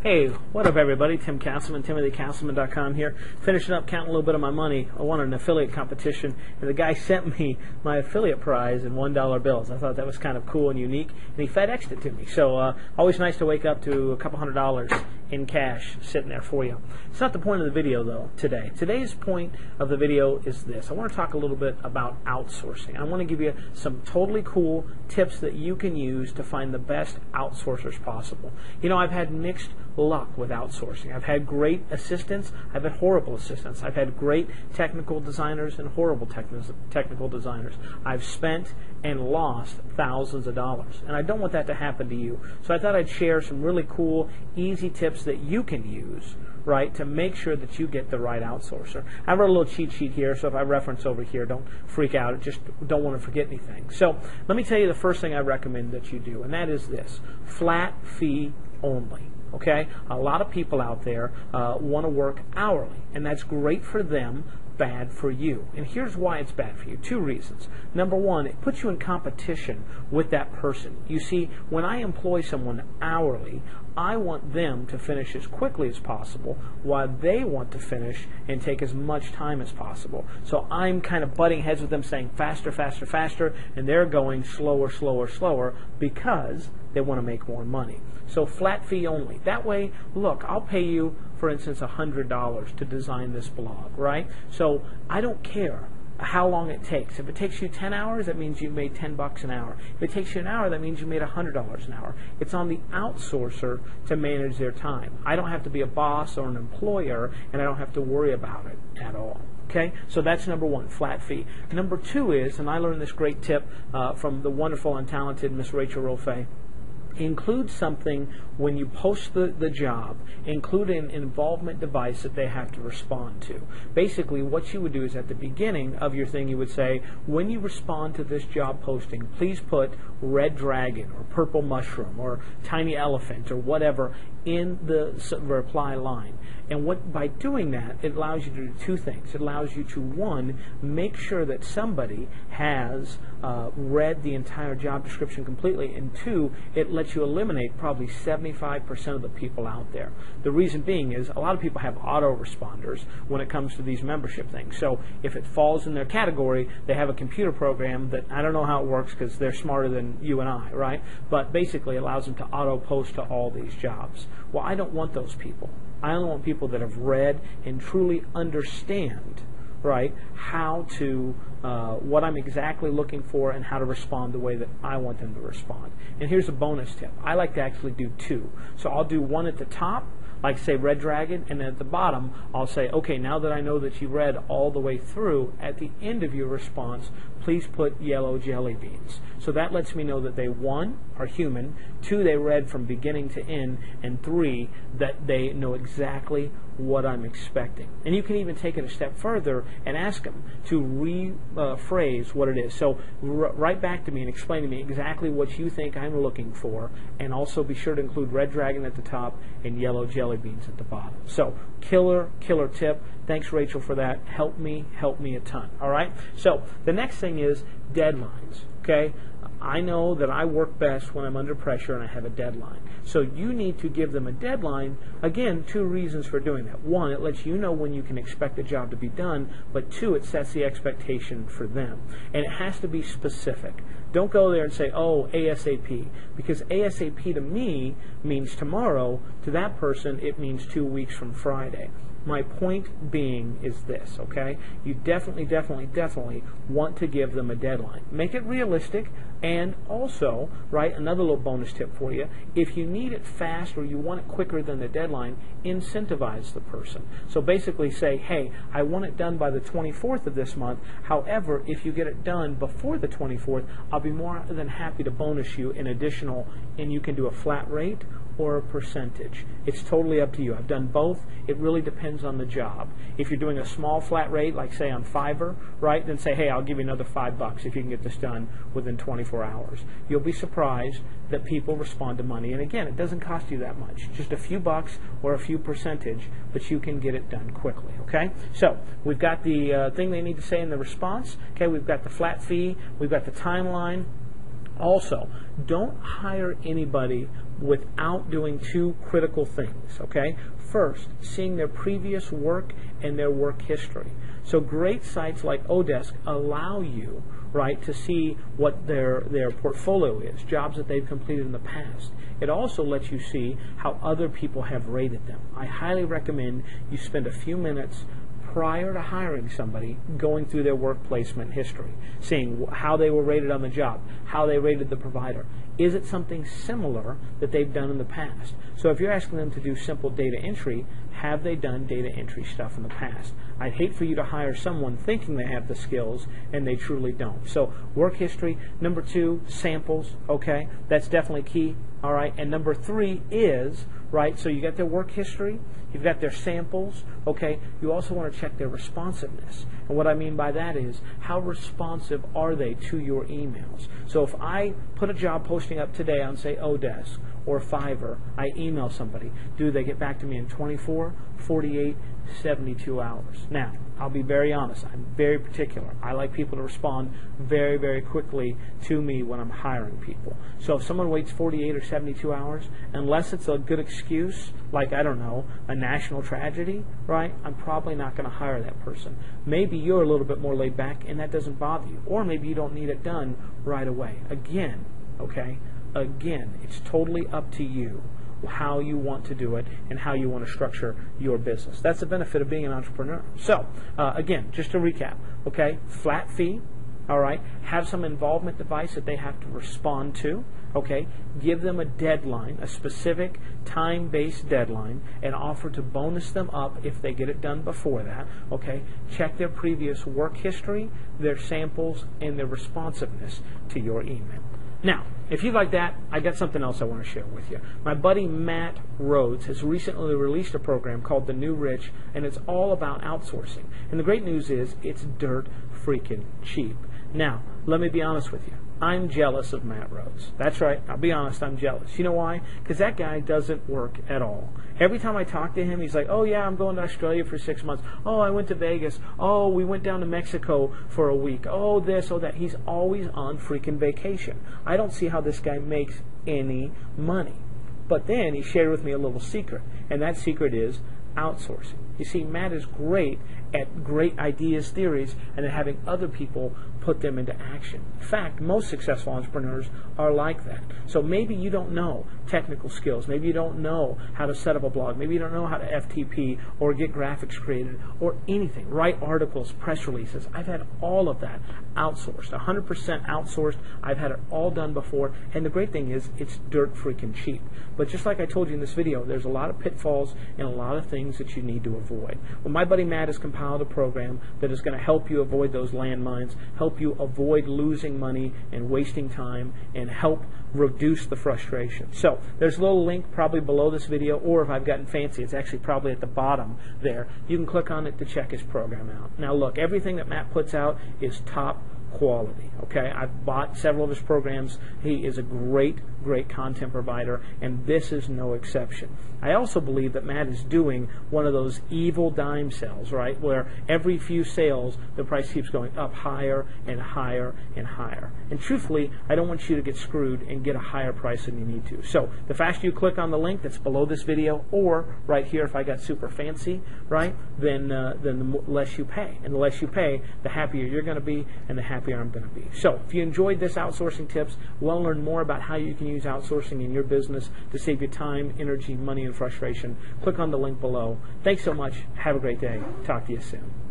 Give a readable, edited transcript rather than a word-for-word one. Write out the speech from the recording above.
Hey, what up everybody? Tim Castleman, TimothyCastleman.com here. Finishing up counting a little bit of my money. I won an affiliate competition, and the guy sent me my affiliate prize in $1 bills. I thought that was kind of cool and unique, and he FedExed it to me. So always nice to wake up to a couple $100 in cash sitting there for you. It's not the point of the video, though, today. Today's point of the video is this. I want to talk a little bit about outsourcing. I want to give you some totally cool tips that you can use to find the best outsourcers possible. You know, I've had mixed luck with outsourcing. I've had great assistants. I've had horrible assistants. I've had great technical designers and horrible technical designers. I've spent and lost thousands of dollars, and I don't want that to happen to you. So I thought I'd share some really cool, easy tips that you can use, right, to make sure that you get the right outsourcer. I wrote a little cheat sheet here, so if I reference over here, don't freak out. Just don't want to forget anything. So let me tell you the first thing I recommend that you do, and that is this: flat fee only. Okay, a lot of people out there want to work hourly, and that's great for them, bad for you. And here's why it's bad for you. Two reasons. Number one, it puts you in competition with that person. You see, when I employ someone hourly, I want them to finish as quickly as possible while they want to finish and take as much time as possible. So I'm kind of butting heads with them, saying faster, faster, faster, and they're going slower, slower, slower because they want to make more money. So flat fee only. That way, look, I'll pay you, for instance, $100 to design this blog, right? So I don't care how long it takes. If it takes you 10 hours, that means you made $10 an hour. If it takes you an hour, that means you made $100 an hour. It's on the outsourcer to manage their time. I don't have to be a boss or an employer, and I don't have to worry about it at all. Okay, so that's number one, flat fee. Number two is, and I learned this great tip from the wonderful and talented Miss Rachel Rolfe, include something when you post the job. Include an involvement device that they have to respond to. Basically, what you would do is at the beginning of your thing, you would say, when you respond to this job posting, please put red dragon or purple mushroom or tiny elephant or whatever in the reply line. And by doing that, it allows you to do two things. It allows you to, one, make sure that somebody has read the entire job description completely, and two, it lets you eliminate probably 75% of the people out there. The reason being is a lot of people have autoresponders when it comes to these membership things. So if it falls in their category, they have a computer program that, I don't know how it works because they're smarter than you and I, right? But basically it allows them to auto-post to all these jobs. Well, I don't want those people. I only want people that have read and truly understand, right, how to, what I'm exactly looking for and how to respond the way that I want them to respond. And here's a bonus tip. I like to actually do two. So I'll do one at the top, like say red dragon, and then at the bottom I'll say, okay, now that I know that you read all the way through, at the end of your response, please put yellow jelly beans. So that lets me know that they, one, are human, two, they read from beginning to end, and three, that they know exactly what I'm expecting. And you can even take it a step further and ask them to rephrase what it is. So write back to me and explain to me exactly what you think I'm looking for, and also be sure to include red dragon at the top and yellow jelly beans at the bottom. So killer tip. Thanks, Rachel, for that. Help me a ton. All right? So the next thing is deadlines. Okay? I know that I work best when I'm under pressure and I have a deadline. So you need to give them a deadline. Again, two reasons for doing that. One, it lets you know when you can expect the job to be done, but two, it sets the expectation for them. And it has to be specific. Don't go there and say, oh, ASAP, because ASAP to me means tomorrow. To that person, it means 2 weeks from Friday. My point being is this, okay? You definitely want to give them a deadline. Make it realistic, and also, right, another little bonus tip for you, if you need it fast or you want it quicker than the deadline, incentivize the person. So basically say, hey, I want it done by the 24th of this month. However, if you get it done before the 24th, I'll be more than happy to bonus you an additional, and you can do a flat rate or a percentage. It's totally up to you. I've done both. It really depends on the job. If you're doing a small flat rate, like say on Fiverr, right, then say, hey, I'll give you another $5 if you can get this done within 24 hours. You'll be surprised that people respond to money. And again, it doesn't cost you that much. Just a few bucks or a few percentage, but you can get it done quickly, okay? So we've got the thing they need to say in the response. Okay, we've got the flat fee. We've got the timeline. Also, don't hire anybody without doing two critical things, okay? First, seeing their previous work and their work history. So great sites like Odesk allow you, right, to see what their portfolio is, jobs that they've completed in the past. It also lets you see how other people have rated them. I highly recommend you spend a few minutes prior to hiring somebody going through their work placement history, seeing how they were rated on the job, how they rated the provider. Is it something similar that they've done in the past? So if you're asking them to do simple data entry, have they done data entry stuff in the past? I'd hate for you to hire someone thinking they have the skills and they truly don't. So work history. Number 2, samples. Okay, that's definitely key. All right, and number 3 is, right, so you got their work history, you've got their samples, okay, you also want to check their responsiveness. And what I mean by that is, how responsive are they to your emails? So if I put a job posting up today on, say, Odesk or Fiverr, I email somebody, do they get back to me in 24, 48, 72 hours? Now, I'll be very honest, I'm very particular. I like people to respond very, very quickly to me when I'm hiring people. So if someone waits 48 or 72 hours, unless it's a good excuse, like, I don't know, a national tragedy, right, I'm probably not going to hire that person. Maybe you're a little bit more laid back and that doesn't bother you. Or maybe you don't need it done right away. Again, okay, it's totally up to you how you want to do it and how you want to structure your business. That's the benefit of being an entrepreneur. So, again, just to recap, okay, flat fee, all right, have some involvement device that they have to respond to, okay, give them a deadline, a specific time-based deadline, and offer to bonus them up if they get it done before that, okay, check their previous work history, their samples, and their responsiveness to your email. Now, if you like that, I got something else I want to share with you. My buddy Matt Rhodes has recently released a program called The New Rich, and it's all about outsourcing. And the great news is it's dirt freaking cheap. Now, let me be honest with you. I'm jealous of Matt Rhodes. That's right. I'll be honest, I'm jealous. You know why? Because that guy doesn't work at all. Every time I talk to him, he's like, oh, yeah, I'm going to Australia for 6 months. Oh, I went to Vegas. Oh, we went down to Mexico for a week. Oh, this, oh, that. He's always on freaking vacation. I don't see how this guy makes any money. But then he shared with me a little secret, and that secret is outsourcing. You see, Matt is great at great ideas, theories, and then having other people put them into action. In fact, most successful entrepreneurs are like that. So maybe you don't know technical skills. Maybe you don't know how to set up a blog. Maybe you don't know how to FTP or get graphics created or anything. Write articles, press releases. I've had all of that outsourced, 100% outsourced. I've had it all done before. And the great thing is it's dirt freaking cheap. But just like I told you in this video, there's a lot of pitfalls and a lot of things that you need to avoid. Well, my buddy Matt has compiled a program that is going to help you avoid those landmines, help you avoid losing money and wasting time, and help reduce the frustration. So there's a little link probably below this video, or if I've gotten fancy, it's actually probably at the bottom there. You can click on it to check his program out. Now look, everything that Matt puts out is top quality. Okay, I've bought several of his programs. He is a great content provider, and this is no exception. I also believe that Matt is doing one of those evil dime sales, right, where every few sales the price keeps going up higher and higher and higher. And truthfully, I don't want you to get screwed and get a higher price than you need to. So the faster you click on the link that's below this video, or right here if I got super fancy, right, then the less you pay. And the less you pay, the happier you're going to be and the happier I'm going to be. So if you enjoyed this outsourcing tips, want to learn more about how you can use outsourcing in your business to save you time, energy, money, and frustration, click on the link below. Thanks so much. Have a great day. Talk to you soon.